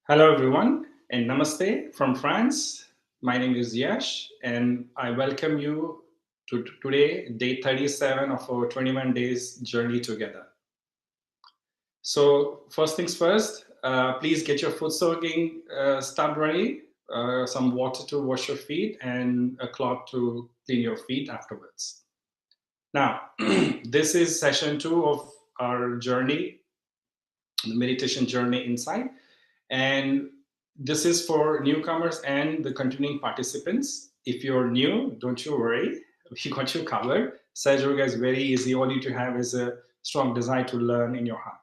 Hello, everyone, and namaste from France. My name is Yash, and I welcome you to today, day 37 of our 21 days journey together. So, first things first, please get your foot soaking stuff ready, some water to wash your feet, and a cloth to clean your feet afterwards. Now, this is session 2 of our journey, the meditation journey inside. And this is for newcomers and the continuing participants. If you're new, don't you worry, we got you covered. Sahaja Yoga is very easy. All you need to have is a strong desire to learn in your heart.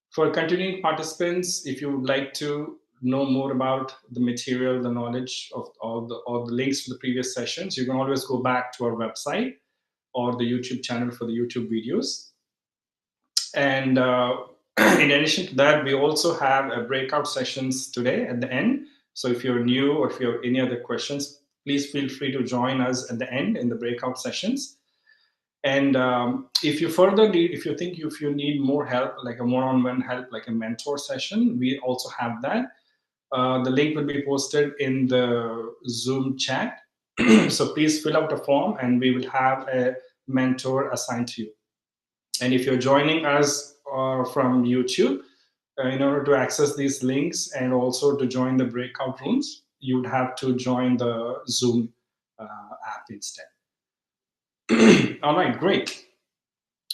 For continuing participants, if you would like to know more about the material, the knowledge of all the links to the previous sessions, you can always go back to our website or the YouTube channel for the YouTube videos. And in addition to that, we also have breakout sessions today at the end. So if you're new or if you have any other questions, please feel free to join us at the end in the breakout sessions. And if you need more help, like a one-on-one help, like a mentor session, we also have that. The link will be posted in the Zoom chat. So please fill out a form and we will have a mentor assigned to you. And if you're joining us from YouTube, in order to access these links and also to join the breakout rooms, you would have to join the Zoom app instead. All right, great.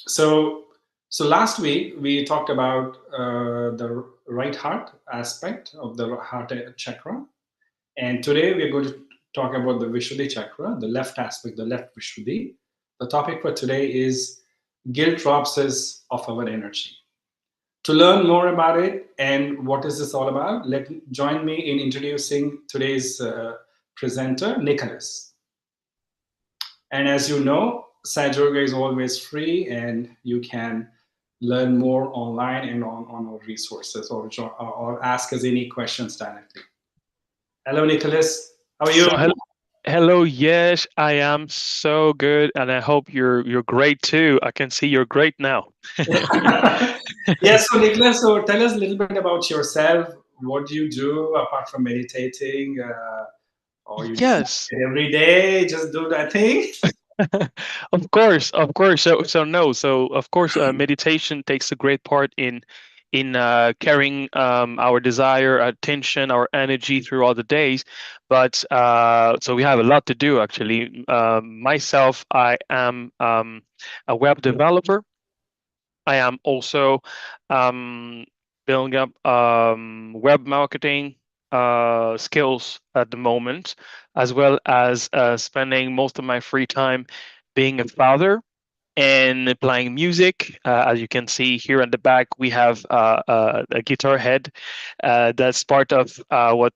So last week we talked about the right heart aspect of the heart chakra, and today we're going to talk about the Vishuddhi chakra, the left aspect, the left Vishuddhi. The topic for today is guilt robs us of our energy. To learn more about it and what is this all about, join me in introducing today's presenter, Nicholas. And as you know, Sahaja Yoga is always free, and you can learn more online and on our resources, or ask us any questions directly. Hello, Nicholas. How are you? Hello, yes, I am so good, and I hope you're great too. I can see you're great now. Yes, so Nicholas, so tell us a little bit about yourself. What do you do apart from meditating? Or you just Yes, every day just do that thing? of course, of course. So of course, meditation takes a great part in carrying our desire, attention, our energy through all the days. But so we have a lot to do actually. Myself, I am a web developer. I am also um, building up web marketing skills at the moment, as well as spending most of my free time being a father and playing music. As you can see here at the back, we have a guitar head. That's part of what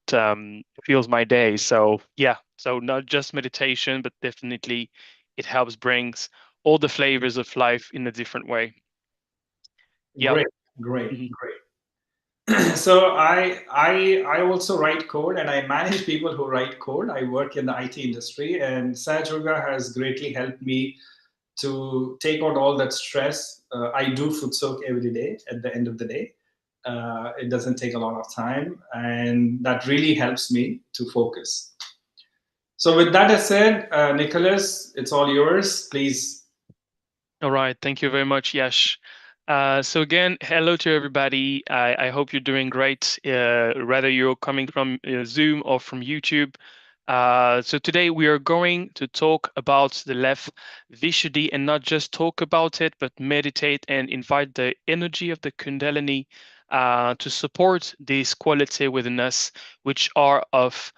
fuels my day. So yeah, so not just meditation, but definitely it helps brings all the flavors of life in a different way. Yeah. Great, great, Mhm. great. So I also write code, and I manage people who write code. I work in the IT industry, and Sahaja Yoga has greatly helped me to take out all that stress. I do foot soak every day at the end of the day. It doesn't take a lot of time, and that really helps me to focus. So, with that said, Nicholas, it's all yours. Please. All right. Thank you very much, Yash. So again, hello to everybody. I hope you're doing great, whether you're coming from Zoom or from YouTube. So today we are going to talk about the left Vishuddhi, and not just talk about it, but meditate and invite the energy of the Kundalini to support this quality within us, which are of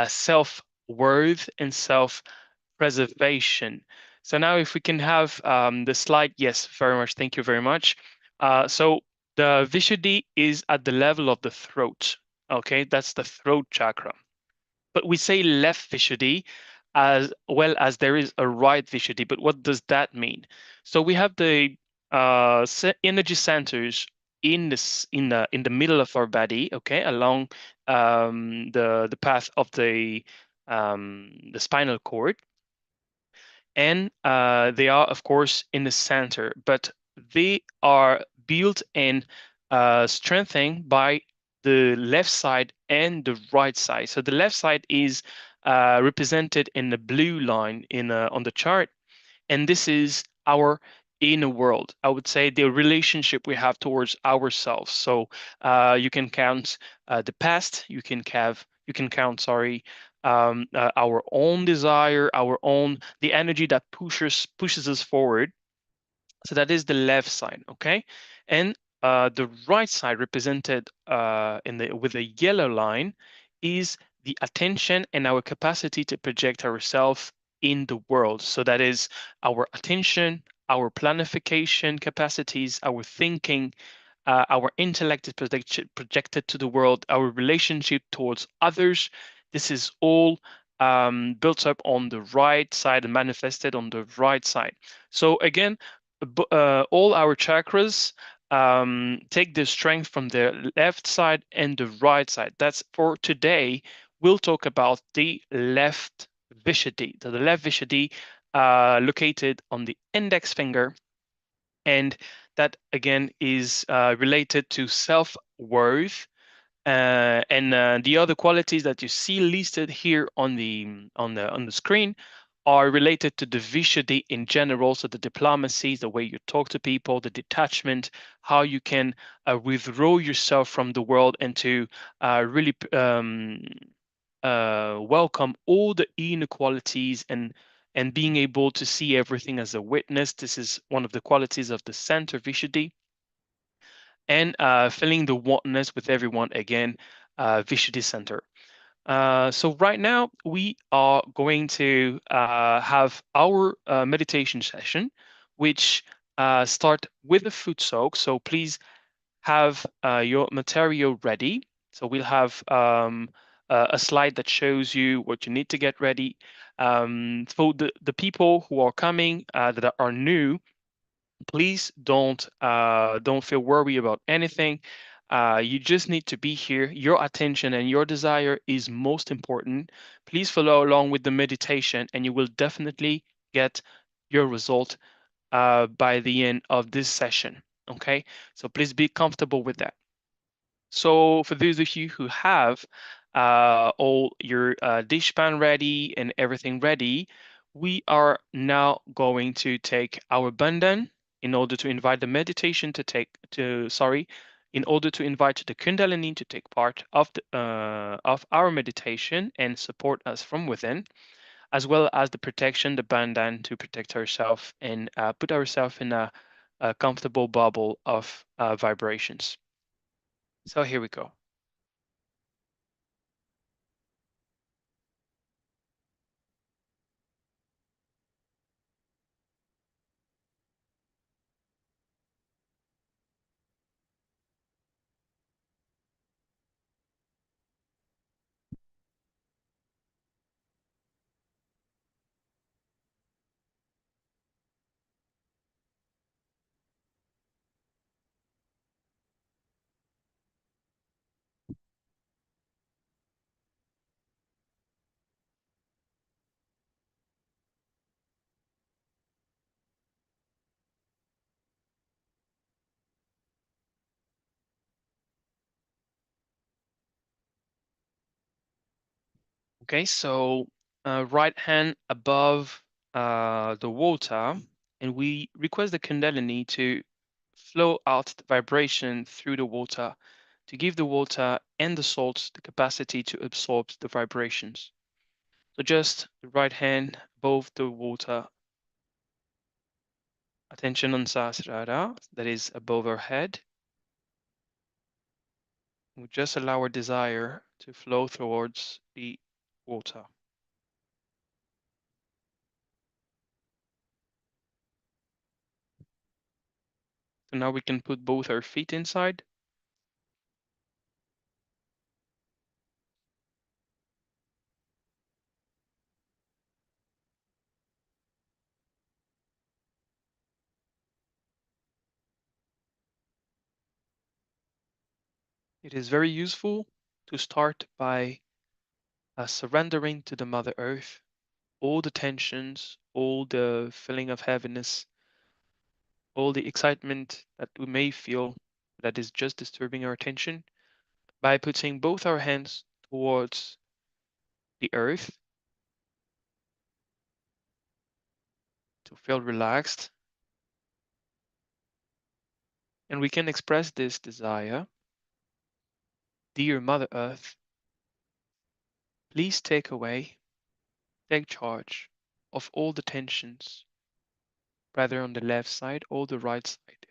self-worth and self preservation. So now if we can have the slide, yes, very much, thank you very much. So the Vishuddhi is at the level of the throat, okay? That's the throat chakra. But we say left Vishuddhi as well as there is a right Vishuddhi. But what does that mean? So we have the energy centers in the middle of our body, okay, along the path of the spinal cord, and they are of course in the center, but they are built and strengthened by the left side and the right side. So the left side is represented in the blue line on the chart, and this is our inner world. I would say the relationship we have towards ourselves. So you can count the past, you can count, sorry, our own desire, our own the energy that pushes us forward. So that is the left side, okay? And the right side, represented in the with a yellow line, is the attention and our capacity to project ourselves in the world. So that is our attention, our planification capacities, our thinking, our intellect is projected to the world, our relationship towards others. This is all built up on the right side and manifested on the right side. So again, all our chakras take their strength from the left side and the right side. That's for today. We'll talk about the left Vishuddhi. So the left Vishuddhi, located on the index finger, and that again is related to self-worth, and the other qualities that you see listed here on the screen are related to the Vishuddhi in general. So the diplomacy, the way you talk to people, the detachment, how you can withdraw yourself from the world and to really welcome all the inequalities and being able to see everything as a witness. This is one of the qualities of the center Vishuddhi, and filling the oneness with everyone again, Vishuddhi Center. So right now we are going to have our meditation session, which start with a foot soak. So please have your material ready. So we'll have a slide that shows you what you need to get ready. For the people who are coming that are new, please don't feel worried about anything. You just need to be here. Your attention and your desire is most important. Please follow along with the meditation, and you will definitely get your result by the end of this session. Okay, so please be comfortable with that. So for those of you who have all your dish pan ready and everything ready, we are now going to take our bandhan in order to invite the meditation in order to invite the Kundalini to take part of our meditation and support us from within, as well as the protection, the bandhan to protect ourselves and put ourselves in a comfortable bubble of vibrations. So here we go. Okay, so right hand above the water, and we request the Kundalini to flow out the vibration through the water to give the water and the salt the capacity to absorb the vibrations. So just the right hand above the water, attention on Sahasrara, that is above our head. We just allow our desire to flow towards the water. So now we can put both our feet inside. It is very useful to start by surrendering to the Mother Earth all the tensions, all the feeling of heaviness, all the excitement that we may feel that is just disturbing our attention by putting both our hands towards the earth to feel relaxed. And we can express this desire. Dear Mother Earth, please take charge of all the tensions, whether on the left side or the right side,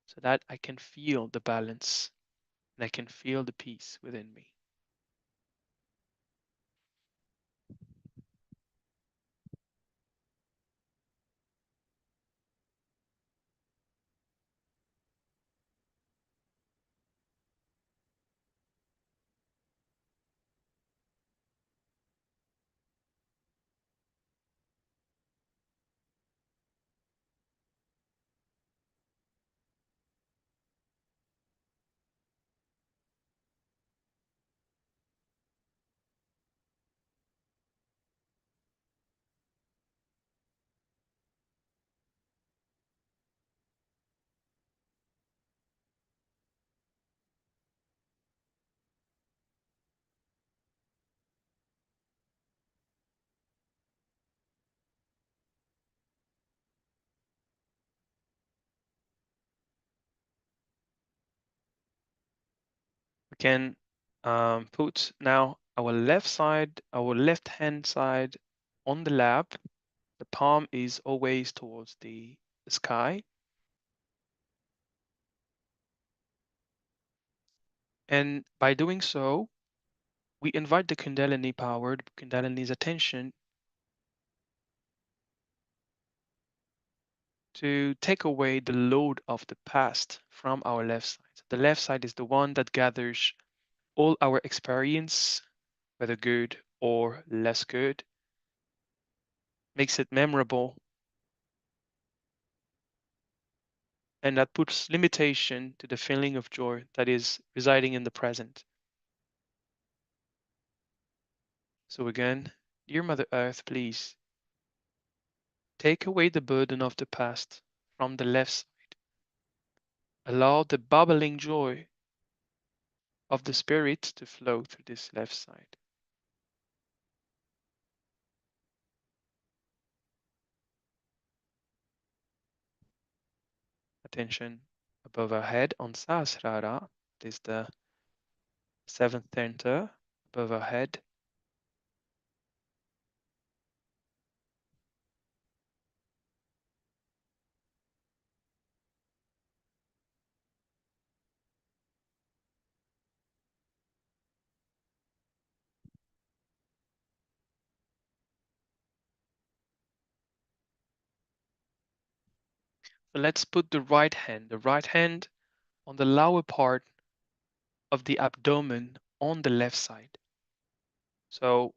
so that I can feel the balance and I can feel the peace within me. We can put now our left hand side on the lap. The palm is always towards the sky. And by doing so, we invite the Kundalini power, the Kundalini's attention to take away the load of the past from our left side. The left side is the one that gathers all our experience, whether good or less good, makes it memorable, and that puts limitation to the feeling of joy that is residing in the present. So again, dear Mother Earth, please take away the burden of the past from the left side. Allow the bubbling joy of the spirit to flow through this left side. Attention above our head on Sahasrara. This is the seventh center above our head. So let's put the right hand on the lower part of the abdomen on the left side. So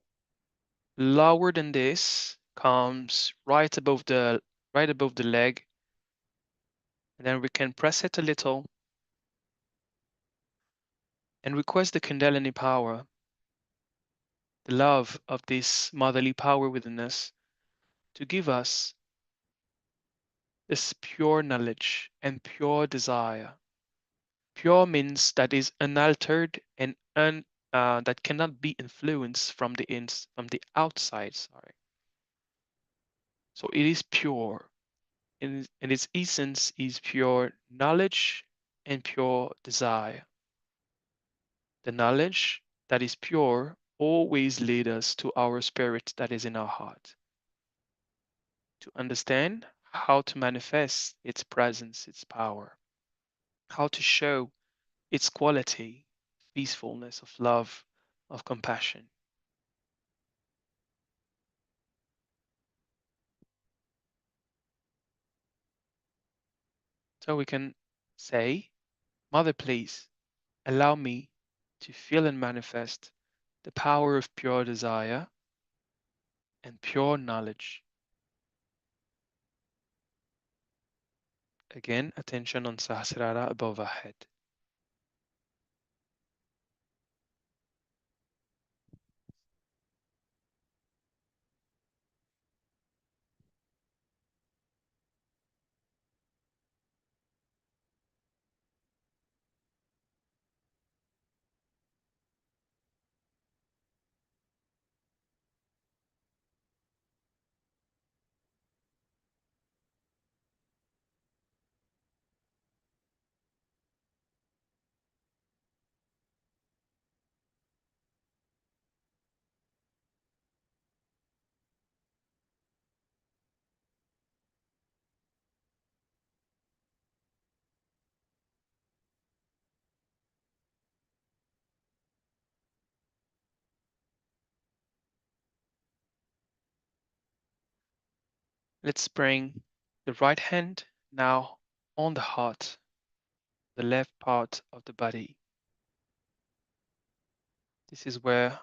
lower than this comes right above the leg, and then we can press it a little and request the Kundalini power, the love of this motherly power within us, to give us this pure knowledge and pure desire. Pure means that is unaltered and that cannot be influenced from from the outside. Sorry. So it is pure, and its essence is pure knowledge and pure desire. The knowledge that is pure always leads us to our spirit that is in our heart, to understand how to manifest its presence, its power, how to show its quality, peacefulness, of love, of compassion. So we can say, Mother, please allow me to feel and manifest the power of pure desire and pure knowledge. Again, attention on Sahasrara above our head. Let's bring the right hand now on the heart, the left part of the body. This is where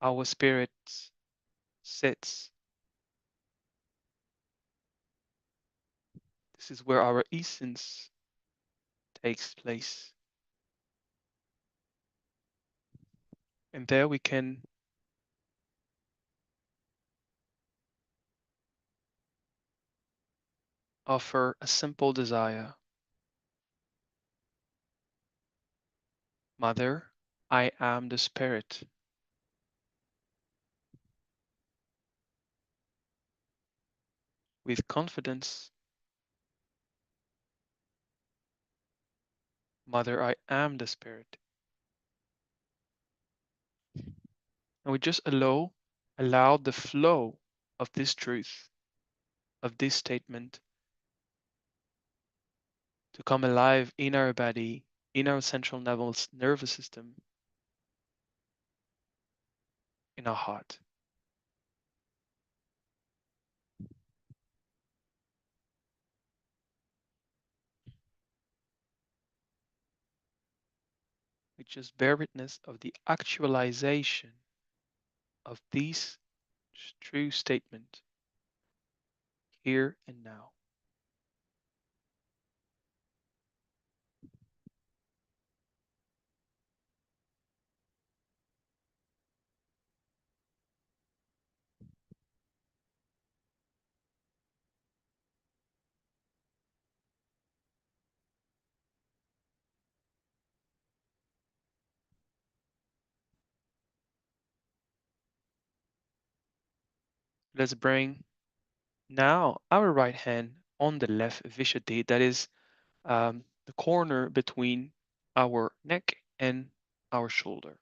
our spirit sits. This is where our essence takes place. And there we can offer a simple desire. Mother, I am the spirit. With confidence, Mother, I am the spirit. And we just allow the flow of this truth, of this statement, to come alive in our body, in our central nervous system, in our heart. We just bear witness of the actualization of this true statement here and now. Let's bring now our right hand on the left Vishuddhi, that is the corner between our neck and our shoulder.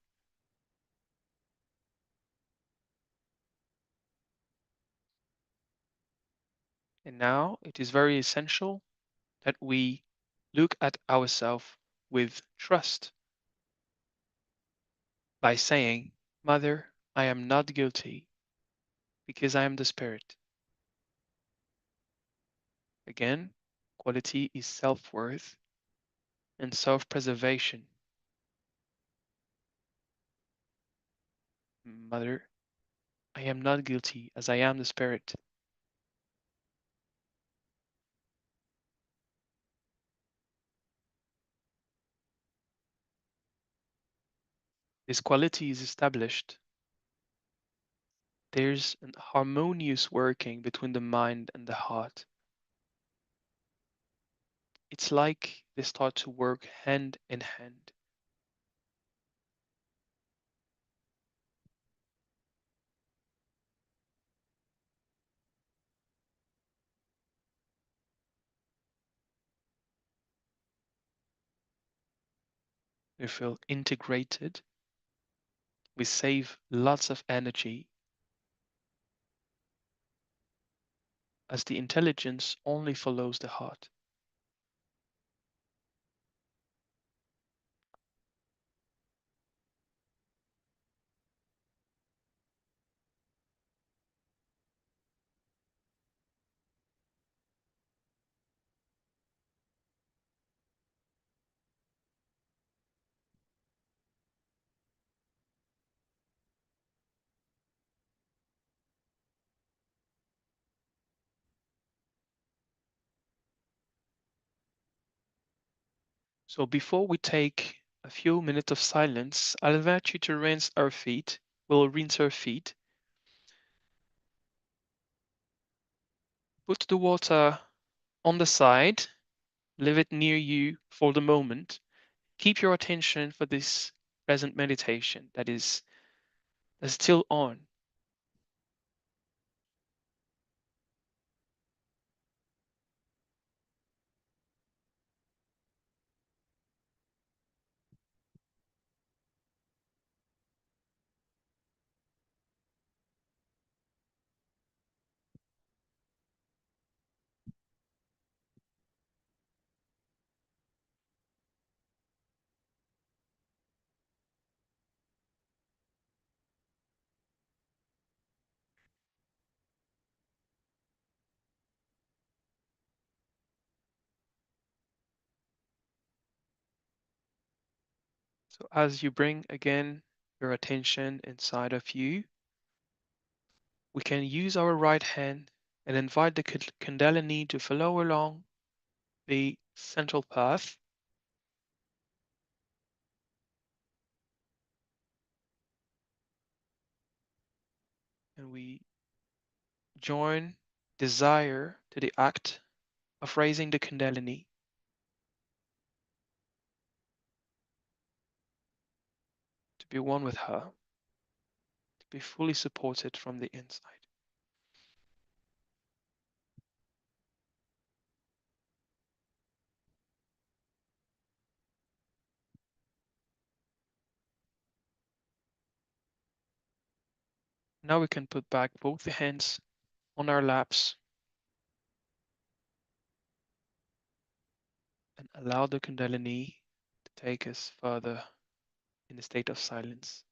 And now it is very essential that we look at ourselves with trust by saying, Mother, I am not guilty because I am the spirit. Again, quality is self-worth and self-preservation. Mother, I am not guilty as I am the spirit. This quality is established. There's an harmonious working between the mind and the heart. It's like they start to work hand in hand. We feel integrated. We save lots of energy as the intelligence only follows the heart. So before we take a few minutes of silence, I'll invite you to rinse our feet. We'll rinse our feet. Put the water on the side, leave it near you for the moment. Keep your attention for this present meditation that's still on. So as you bring again your attention inside of you, we can use our right hand and invite the Kundalini to flow along the central path. And we join desire to the act of raising the Kundalini, to be one with her, to be fully supported from the inside. Now we can put back both the hands on our laps and allow the Kundalini to take us further in the state of silence.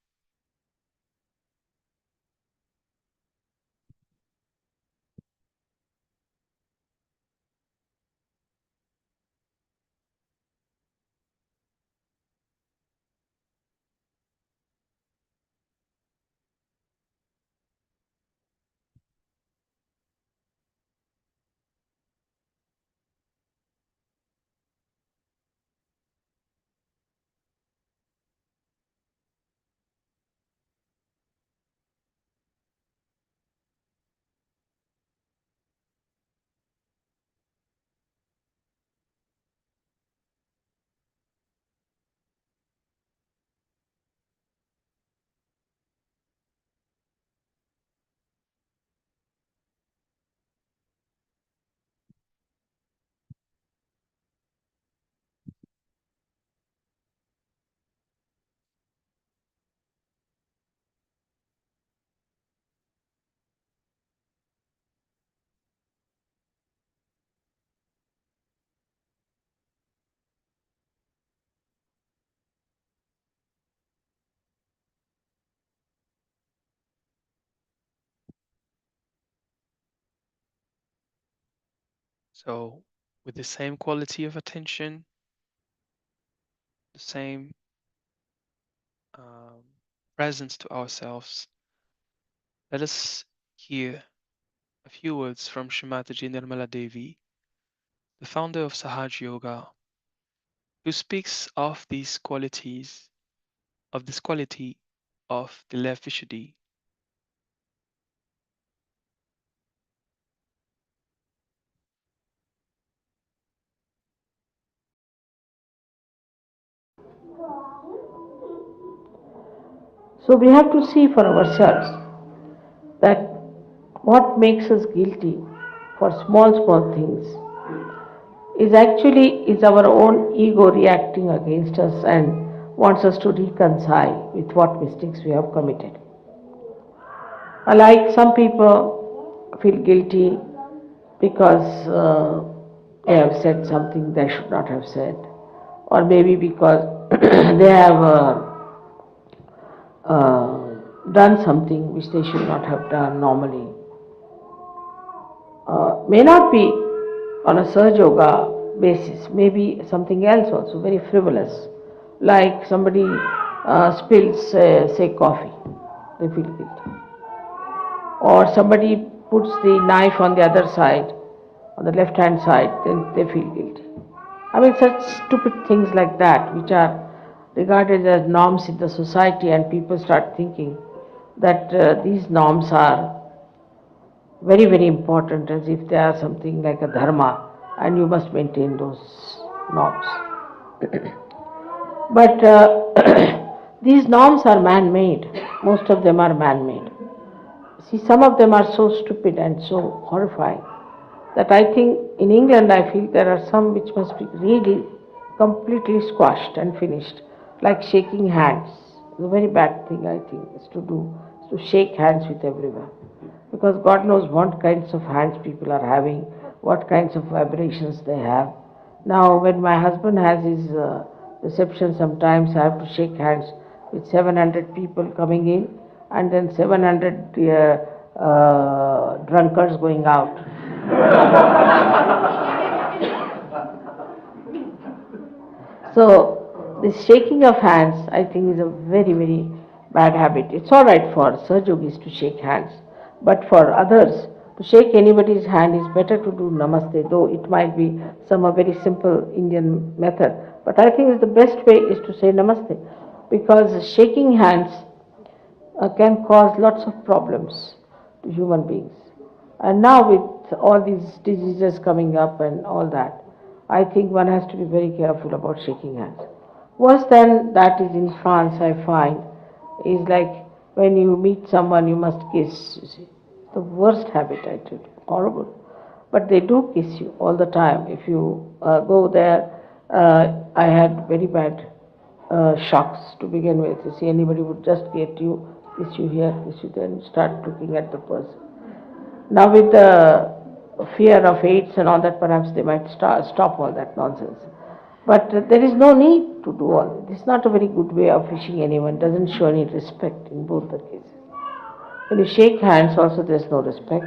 So with the same quality of attention, the same um, presence to ourselves, let us hear a few words from Shri Mataji Nirmala Devi, the founder of Sahaja Yoga, who speaks of these qualities, of this quality of the left Vishuddhi. So we have to see for ourselves that what makes us guilty for small things is our own ego reacting against us and wants us to reconcile with what mistakes we have committed. Like some people feel guilty because they have said something they should not have said, or maybe because they have done something which they should not have done normally. May not be on a Sahaja Yoga basis, maybe something else also, very frivolous, like somebody spills, say, coffee, they feel guilty. Or somebody puts the knife on the other side, on the left hand side, then they feel guilty. I mean, such stupid things like that, which are regarded as norms in the society, and people start thinking that these norms are very, very important, as if they are something like a dharma, and you must maintain those norms. But these norms are man made, most of them are man made. See, some of them are so stupid and so horrifying that I think in England I feel there are some which must be really completely squashed and finished, like shaking hands. It's a very bad thing, I think, is to do, is to shake hands with everyone. Because God knows what kinds of hands people are having, what kinds of vibrations they have. Now, when my husband has his reception, sometimes I have to shake hands with 700 people coming in and then 700 drunkards going out. So, this shaking of hands, I think, is a very, very bad habit. It's all right for Sahaja Yogis to shake hands, but for others, to shake anybody's hand is better to do namaste, though it might be some a very simple Indian method. But I think the best way is to say namaste, because shaking hands can cause lots of problems to human beings. And now with all these diseases coming up and all that, I think one has to be very careful about shaking hands. Worse than that is in France, I find, is like when you meet someone, you must kiss. You see, the worst habit, I tell you, horrible. But they do kiss you all the time. If you go there, I had very bad shocks to begin with. You see, anybody would just get you, kiss you here, kiss you there, and start looking at the person. Now, with the fear of AIDS and all that, perhaps they might stop all that nonsense. But there is no need to do all this. It's not a very good way of wishing anyone, doesn't show any respect in both the cases. When you shake hands, also there's no respect,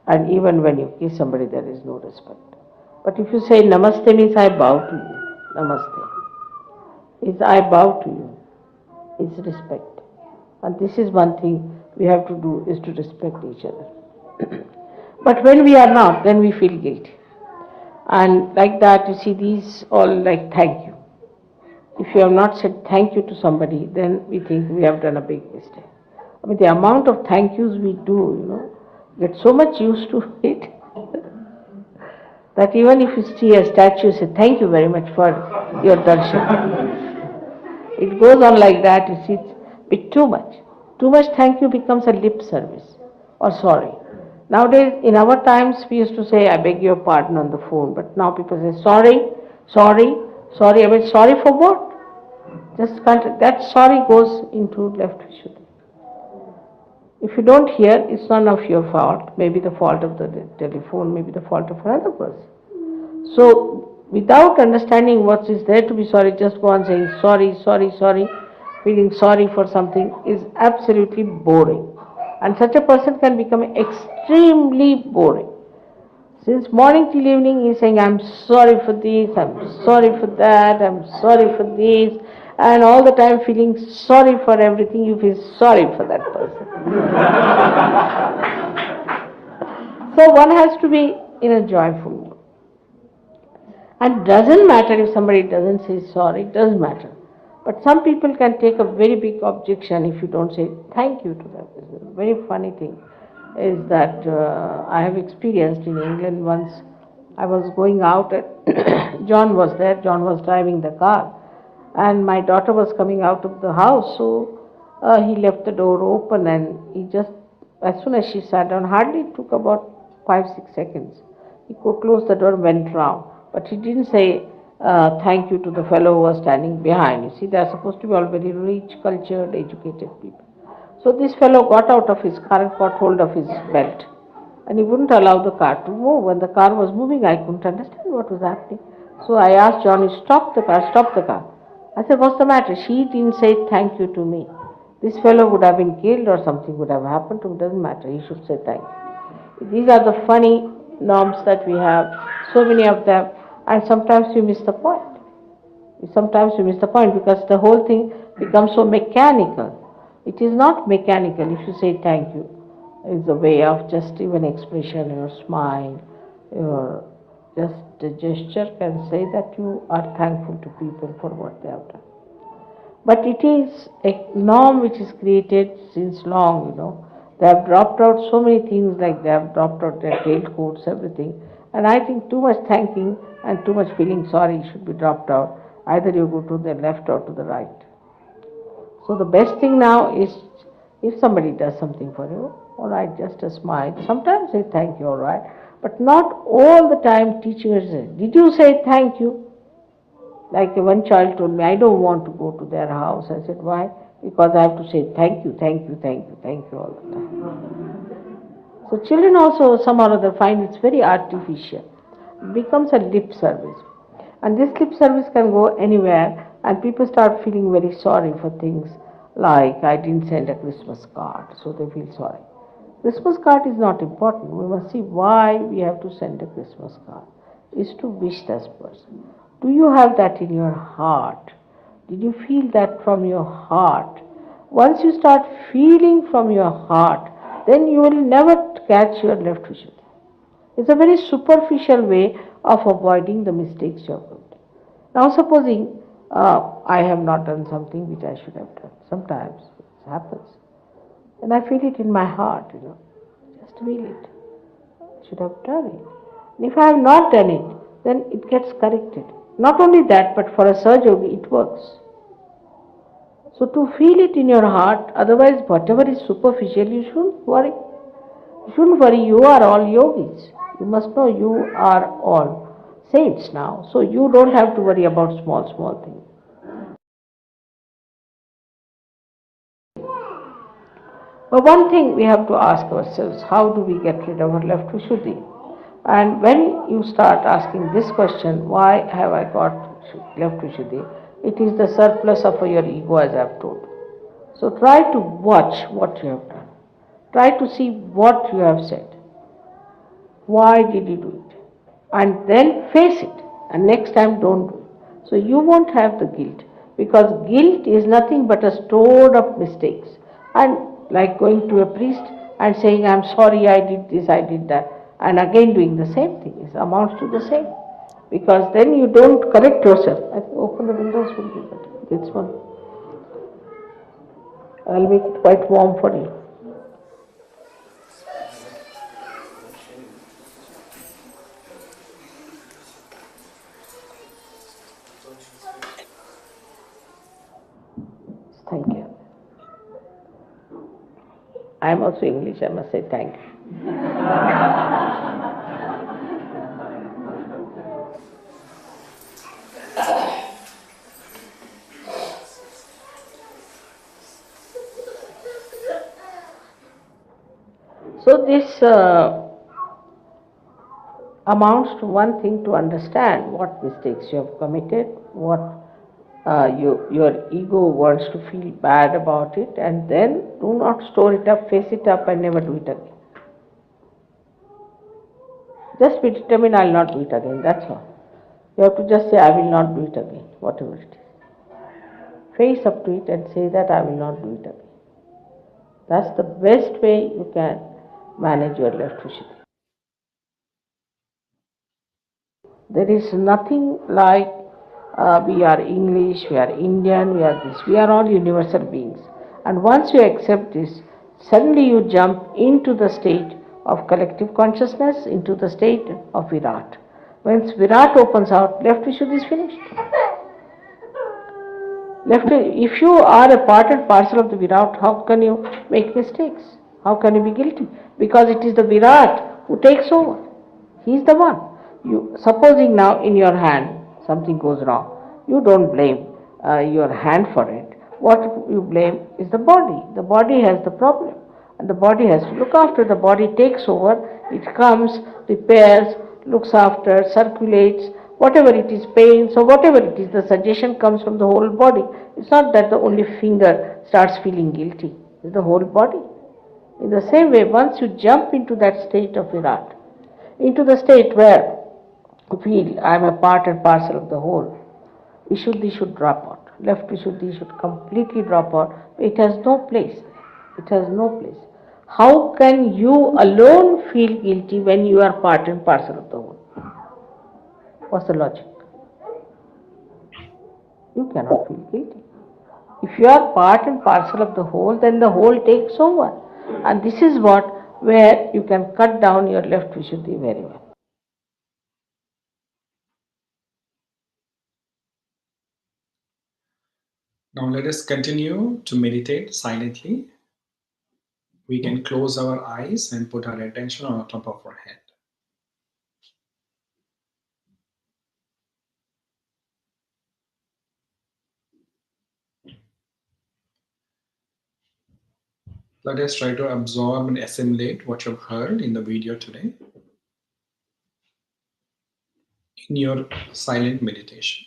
and even when you kiss somebody, there is no respect. But if you say namaste, means I bow to you. Namaste is I bow to you, is respect. And this is one thing we have to do, is to respect each other. But when we are not, then we feel guilty. And like that, you see, these all like thank you. If you have not said thank you to somebody, then we think we have done a big mistake. I mean, the amount of thank yous we do, get so much used to it that even if you see a statue, say thank you very much for your darshan. It goes on like that, you see, it's a bit too much. Too much thank you becomes a lip service or sorry. Nowadays, in our times, we used to say, I beg your pardon on the phone, but now people say, sorry, sorry, sorry. I mean, sorry for what? Just can't, that sorry goes into left Vishuddhi. If you don't hear, it's none of your fault. Maybe the fault of the telephone, maybe the fault of another person. So, without understanding what is there to be sorry, just go on saying sorry, sorry, sorry, feeling sorry for something is absolutely boring. And such a person can become extremely boring. Since morning till evening, he's saying, I'm sorry for this, I'm sorry for that, I'm sorry for this, and all the time feeling sorry for everything, you feel sorry for that person. So one has to be in a joyful mood. And doesn't matter if somebody doesn't say sorry, it doesn't matter. But some people can take a very big objection if you don't say thank you to them. It's a very funny thing is that I have experienced in England once. I was going out and John was there, John was driving the car, and my daughter was coming out of the house, so he left the door open, and he just, as soon as she sat down, hardly took about 5-6 seconds. He could close the door and went round. But he didn't say thank you to the fellow who was standing behind. You see, they are supposed to be all very rich, cultured, educated people. So this fellow got out of his car and got hold of his belt. And he wouldn't allow the car to move. When the car was moving, I couldn't understand what was happening. So I asked Johnny, stop the car, stop the car. I said, what's the matter? She didn't say thank you to me. This fellow would have been killed or something would have happened to him. Doesn't matter. He should say thank you. These are the funny norms that we have, so many of them. And sometimes we miss the point. Sometimes we miss the point because the whole thing becomes so mechanical. It is not mechanical. If you say thank you, it's a way of just even expression, your smile, your just a gesture can say that you are thankful to people for what they have done. But it is a norm which is created since long. They have dropped out so many things, like they have dropped out their tailcoats, everything. And I think too much thanking and too much feeling sorry should be dropped out. Either you go to the left or to the right. So the best thing now is, if somebody does something for you, all right, just a smile. Sometimes say thank you, all right, but not all the time teaching us. Did you say thank you? Like one child told me, I don't want to go to their house. I said, why? Because I have to say thank you, thank you, thank you, thank you all the time. So children also somehow or other find it's very artificial. It becomes a lip service. And this lip service can go anywhere, and people start feeling very sorry for things like, I didn't send a Christmas card, so they feel sorry. Christmas card is not important. We must see why we have to send a Christmas card. Is to wish this person. Do you have that in your heart? Did you feel that from your heart? Once you start feeling from your heart, then you will never catch your left Vishuddhi. It's a very superficial way of avoiding the mistakes you have made. Now supposing I have not done something which I should have done. Sometimes it happens. And I feel it in my heart. Just feel it. I should have done it. And if I have not done it, then it gets corrected. Not only that, but for a Sahaja Yogi, it works. So to feel it in your heart, otherwise whatever is superficial, you shouldn't worry. You shouldn't worry, you are all yogis. You must know you are all saints now. So you don't have to worry about small things. But one thing we have to ask ourselves, how do we get rid of our left Vishuddhi? And when you start asking this question, why have I got left Vishuddhi? It is the surplus of your ego, as I have told. So try to watch what you have done. Try to see what you have said. Why did you do it? And then face it. And next time don't do it. So you won't have the guilt. Because guilt is nothing but a stored up mistakes. And like going to a priest and saying, I'm sorry, I did this, I did that. And again doing the same thing. It amounts to the same. Because then you don't correct yourself. I think open the windows will be better. This one. I'll make it quite warm for you. Thank you. I am also English, I must say thank you. So this amounts to one thing, to understand what mistakes you have committed, what your ego wants to feel bad about it, and then do not store it up, face it up and never do it again. Just be determined, I will not do it again, that's all. You have to just say, I will not do it again, whatever it is. Face up to it and say that I will not do it again. That's the best way you can manage your left Vishuddhi. There is nothing like we are English, we are Indian, we are this. We are all universal beings. And once you accept this, suddenly you jump into the state of collective consciousness, into the state of Virat. Once Virat opens out, left Vishuddhi is finished. If you are a part and parcel of the Virat, how can you make mistakes? How can you be guilty? Because it is the Virat who takes over. He is the one. Supposing now in your hand something goes wrong, you don't blame your hand for it. What you blame is the body. The body has the problem, and the body has to look after. The body takes over, it comes, repairs, looks after, circulates, whatever it is, pain, so whatever it is, the suggestion comes from the whole body. It's not that the only finger starts feeling guilty, it's the whole body. In the same way, once you jump into that state of Virat, into the state where you feel I am a part and parcel of the whole, Vishuddhi should drop out. Left Vishuddhi should completely drop out. It has no place. It has no place. How can you alone feel guilty when you are part and parcel of the whole? What's the logic? You cannot feel guilty. If you are part and parcel of the whole, then the whole takes over. And this is where you can cut down your left Vishuddhi very well. Now let us continue to meditate silently. We can close our eyes and put our attention on the top of our head. Let us try to absorb and assimilate what you've heard in the video today in your silent meditation.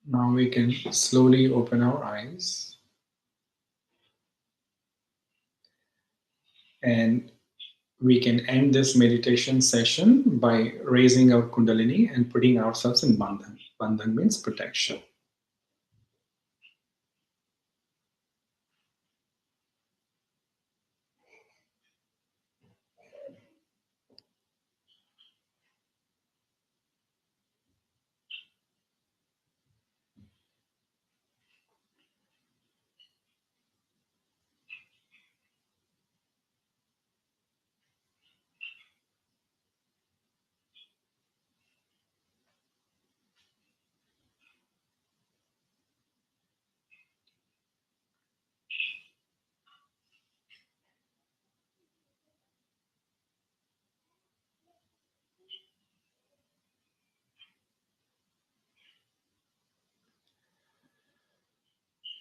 Now we can slowly open our eyes and we can end this meditation session by raising our Kundalini and putting ourselves in Bandhan. Bandhan means protection.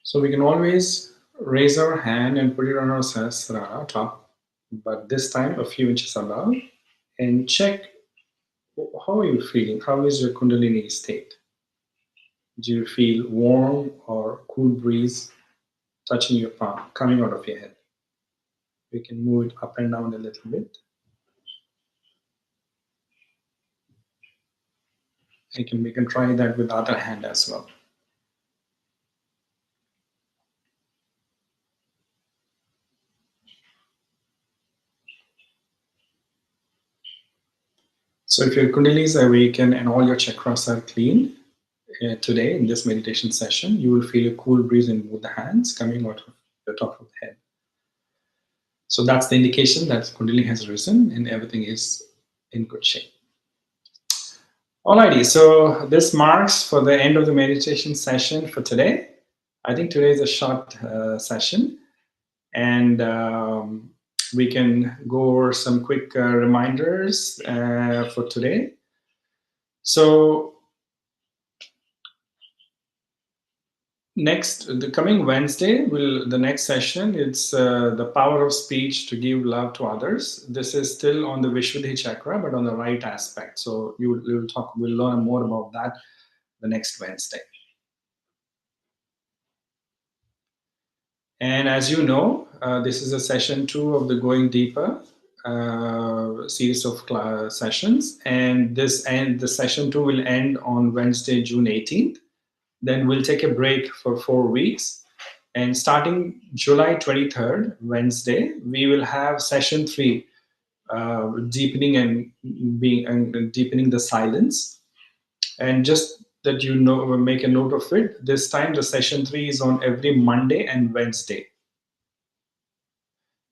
So we can always raise our hand and put it on our Sahasrara top, but this time a few inches above, and check how are you feeling? How is your Kundalini state? Do you feel warm or cool breeze touching your palm, coming out of your head? We can move it up and down a little bit. We can try that with the other hand as well. So if your Kundalini is awakened and all your chakras are clean, today in this meditation session, you will feel a cool breeze in both the hands coming out of the top of the head. So that's the indication that Kundalini has risen and everything is in good shape. Alrighty, so this marks for the end of the meditation session for today. I think today is a short session, and we can go over some quick reminders for today. So the coming Wednesday, the next session, it's the power of speech to give love to others. This is still on the Vishuddhi chakra, but on the right we'll learn more about that the next Wednesday. And as you know, this is a session 2 of the Going Deeper series of sessions, and the session 2 will end on Wednesday, June 18th. Then we'll take a break for 4 weeks. And starting July 23rd, Wednesday, we will have session 3, deepening the silence. And just that you know, make a note of it. This time, the session 3 is on every Monday and Wednesday.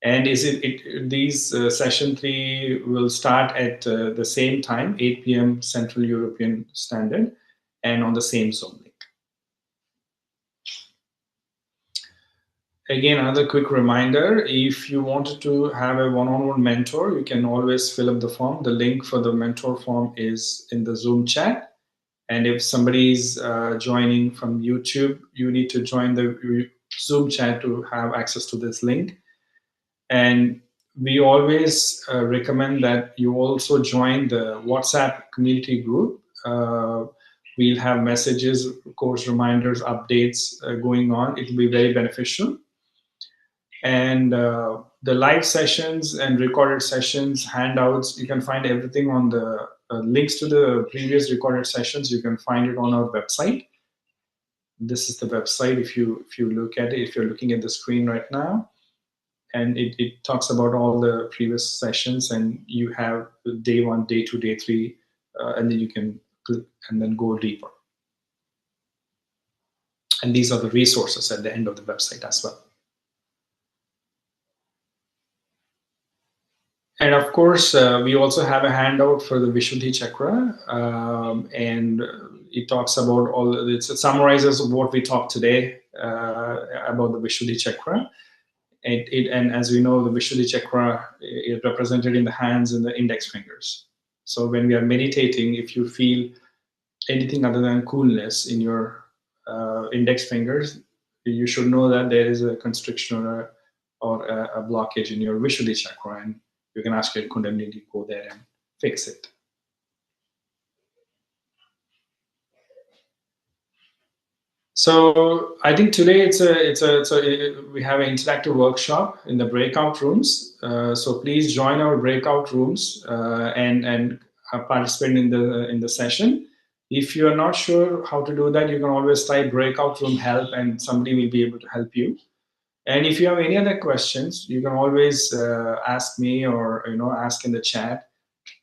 And these session 3 will start at the same time, 8 p.m. Central European Standard, and on the same Zoom link. Again, another quick reminder, if you wanted to have a one-on-one mentor, you can always fill up the form. The link for the mentor form is in the Zoom chat. And if somebody's joining from YouTube, you need to join the Zoom chat to have access to this link. And we always recommend that you also join the WhatsApp community group. We'll have messages, course reminders, updates going on. It will be very beneficial. And the live sessions and recorded sessions, handouts, you can find everything on the links to the previous recorded sessions. You can find it on our website. This is the website. If you look at it, if you're looking at the screen right now, and it talks about all the previous sessions, and you have day 1, day 2, day 3, and then you can click and then go deeper. And these are the resources at the end of the website as well. And of course, we also have a handout for the Vishuddhi chakra, and it talks about it summarizes what we talked today about the Vishuddhi chakra. And as we know, the Vishuddhi chakra is represented in the hands and the index fingers. So when we are meditating, if you feel anything other than coolness in your index fingers, you should know that there is a constriction or a blockage in your Vishuddhi chakra, and you can ask your Kundalini to go there and fix it. So I think today we have an interactive workshop in the breakout rooms. So please join our breakout rooms and participate in the session. If you are not sure how to do that, you can always type breakout room help, and somebody will be able to help you. And if you have any other questions, you can always ask me, or ask in the chat.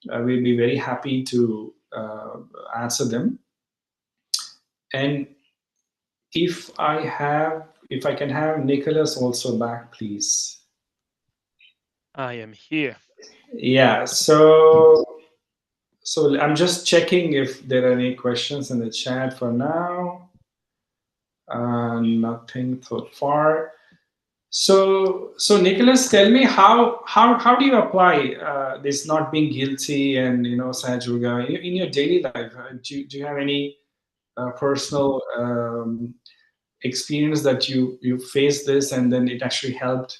We'll be very happy to answer them. And if I can have Nicholas also back, please. I am here. Yeah. So I'm just checking if there are any questions in the chat for now. Nothing so far. So Nicholas, tell me how do you apply this not being guilty and Sahaja Yoga in your daily life? Do you have any personal experience that you faced this and then it actually helped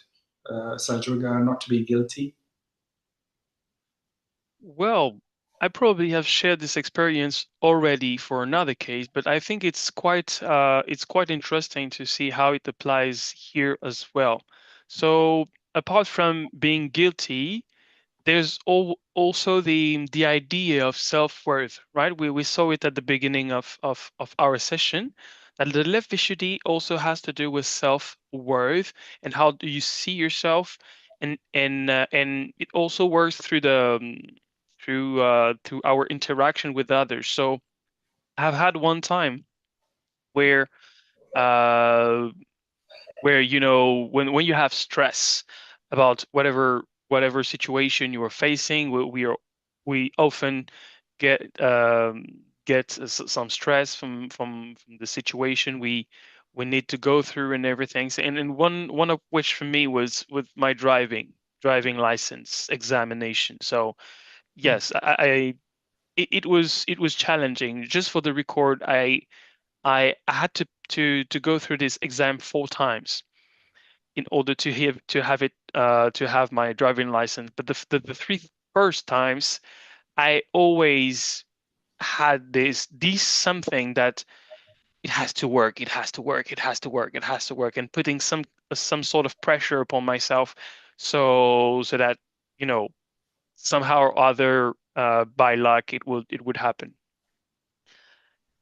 Sahaja Yoga not to be guilty? Well, I probably have shared this experience already for another case, but I think it's quite interesting to see how it applies here as well. So apart from being guilty, there's also the idea of self-worth, right? We saw it at the beginning of our session, that the left Vishuddhi also has to do with self-worth and how do you see yourself, and it also works through through our interaction with others. So I've had one time where uh when you have stress about whatever situation you are facing, we often get some stress from the situation we need to go through and everything. So, and one of which for me was with my driving license examination. So yes, it was challenging. Just for the record, I had to go through this exam 4 times in order to have my driving license. But the three first times, I always had this something that it has to work, it has to work, it has to work, it has to work, and putting some sort of pressure upon myself, so that somehow or other, by luck, it would happen.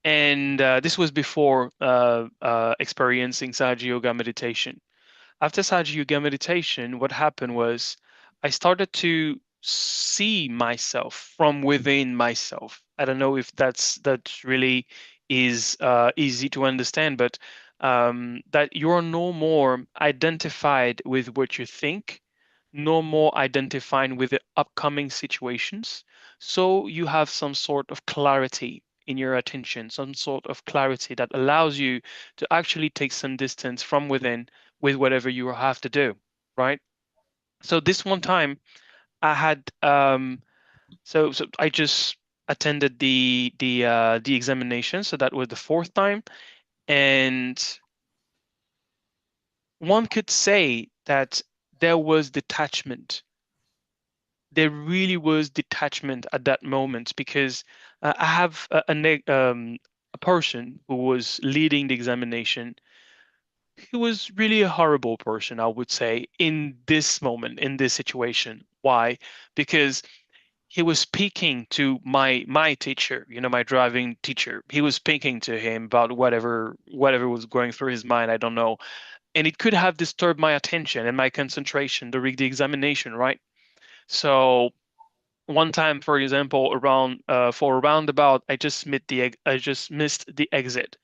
And this was before experiencing Sahaja Yoga meditation. After Sahaja Yoga meditation, what happened was I started to see myself from within myself. I don't know if that really is easy to understand, but that you're no more identified with what you think, no more identifying with the upcoming situations. So you have some sort of clarity in your attention, some sort of clarity that allows you to actually take some distance from within with whatever you have to do, right? So this one time I had so I just attended the examination, so that was the fourth time, and one could say that there was detachment. There really was detachment at that moment, because I have a person who was leading the examination. He was really a horrible person, I would say, in this moment, in this situation. Why? Because he was speaking to my teacher, my driving teacher. He was speaking to him about whatever was going through his mind. I don't know, and it could have disturbed my attention and my concentration during the examination, right? So one time, for example, around for a roundabout, I just missed the exit,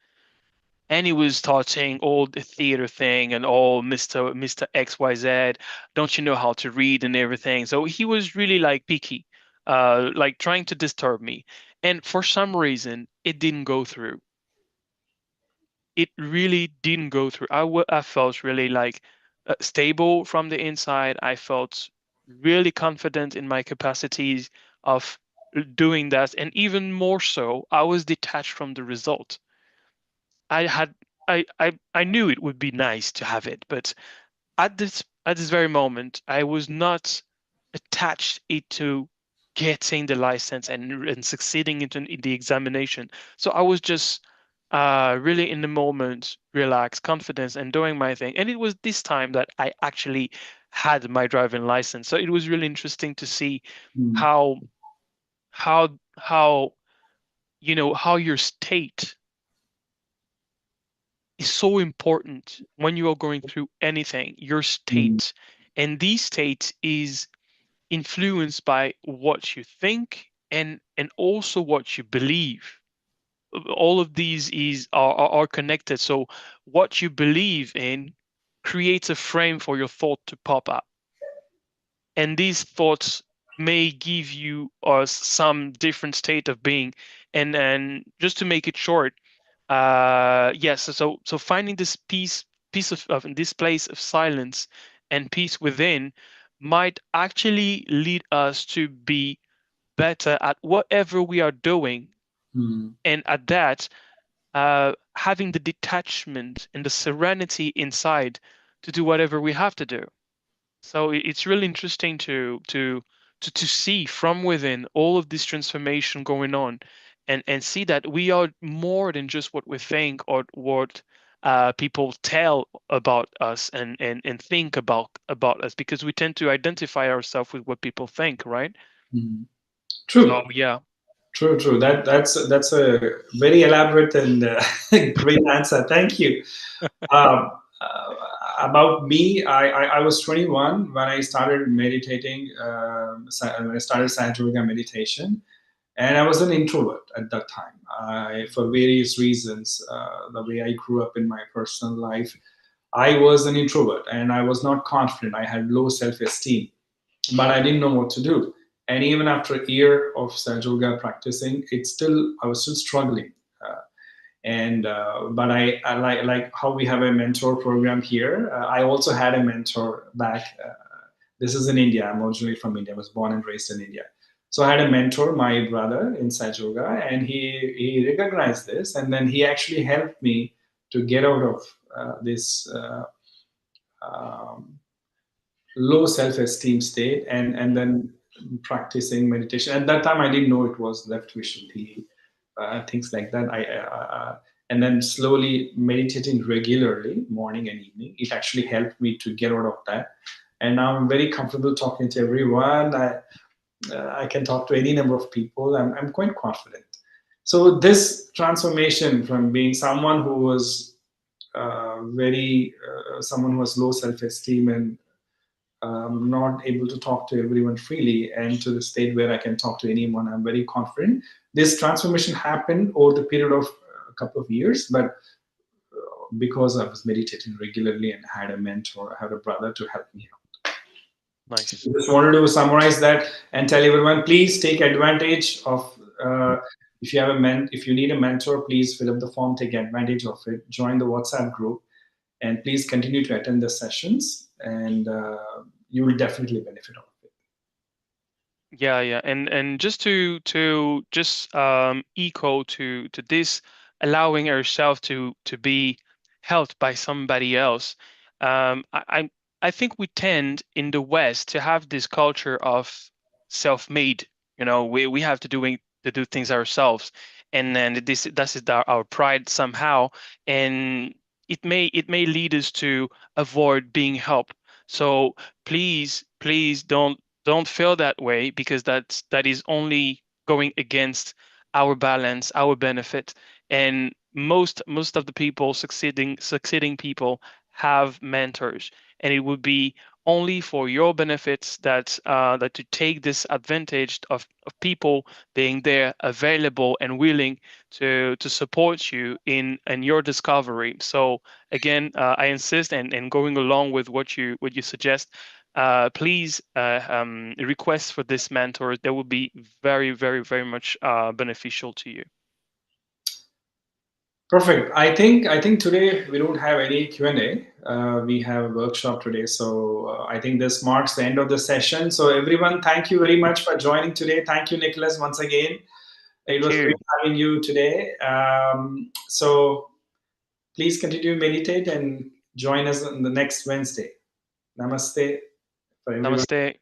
and he was starting all the theater thing and all Mr. XYZ. Don't you know how to read and everything? So he was really like picky, like trying to disturb me. And for some reason, it didn't go through. It really didn't go through. I felt really like stable from the inside. I felt really confident in my capacities of doing that. And even more so, I was detached from the result. I had I knew it would be nice to have it, but at this very moment, I was not attached it to getting the license and succeeding in the examination. So really in the moment, relaxed, confidence, and doing my thing. And it was this time that I actually had my driving license. So it was really interesting to see how how how how your state is so important when you are going through anything. Your state, and these states is influenced by what you think and also what you believe. All of these are connected. So what you believe in creates a frame for your thought to pop up, and these thoughts may give you some different state of being. And just to make it short, yes, so finding this piece of this place of silence and peace within might actually lead us to be better at whatever we are doing. And at that, having the detachment and the serenity inside to do whatever we have to do. So it's really interesting to see from within all of this transformation going on, and see that we are more than just what we think or what people tell about us and think about us, because we tend to identify ourselves with what people think, right? True. So yeah. True. That's a very elaborate and great answer. Thank you. Um, about me, I was 21 when I started meditating. When I started Sahaja Yoga meditation, and I was an introvert at that time. For various reasons, the way I grew up in my personal life, I was an introvert, and I was not confident. I had low self-esteem, but I didn't know what to do. And even after a year of Sahaja Yoga practicing, I was still struggling. And but I like how we have a mentor program here. I also had a mentor back. This is in India. I'm originally from India. I was born and raised in India. So I had a mentor, my brother in Sahaja Yoga, and he recognized this, and then he actually helped me to get out of this um, low self-esteem state, and then practicing meditation. At that time, I didn't know it was left Vishuddhi, things like that. And then slowly meditating regularly, morning and evening, it actually helped me to get out of that. And now I'm very comfortable talking to everyone. I can talk to any number of people. I'm quite confident. So this transformation from being someone who was someone who was low self-esteem and not able to talk to everyone freely, and to the state where I can talk to anyone, I'm very confident. This transformation happened over the period of a couple of years, but because I was meditating regularly and had a mentor, I had a brother to help me out. Nice. Just wanted to summarize that and tell everyone, please take advantage of. If you need a mentor, please fill up the form, take advantage of it, join the WhatsApp group, and please continue to attend the sessions, and you will definitely benefit out of it. Yeah, and just to just echo to this, allowing ourselves to be helped by somebody else. I think we tend in the West to have this culture of self-made. We have to do things ourselves, and then this is our pride somehow, and it may lead us to avoid being helped. So please don't feel that way, because that is only going against our balance, our benefit. And most of the people succeeding people have mentors, and it would be only for your benefits that to take this advantage of people being there, available and willing to support you in your discovery. So again, I insist, and going along with what you suggest, please request for this mentor. That will be very, very, very much beneficial to you. Perfect. I think today we don't have any Q&A. We have a workshop today, so I think this marks the end of the session. So everyone, thank you very much for joining today. Thank you, Nicholas, once again. It was great having you today. So please continue to meditate and join us on the next Wednesday. Namaste for everyone. Namaste.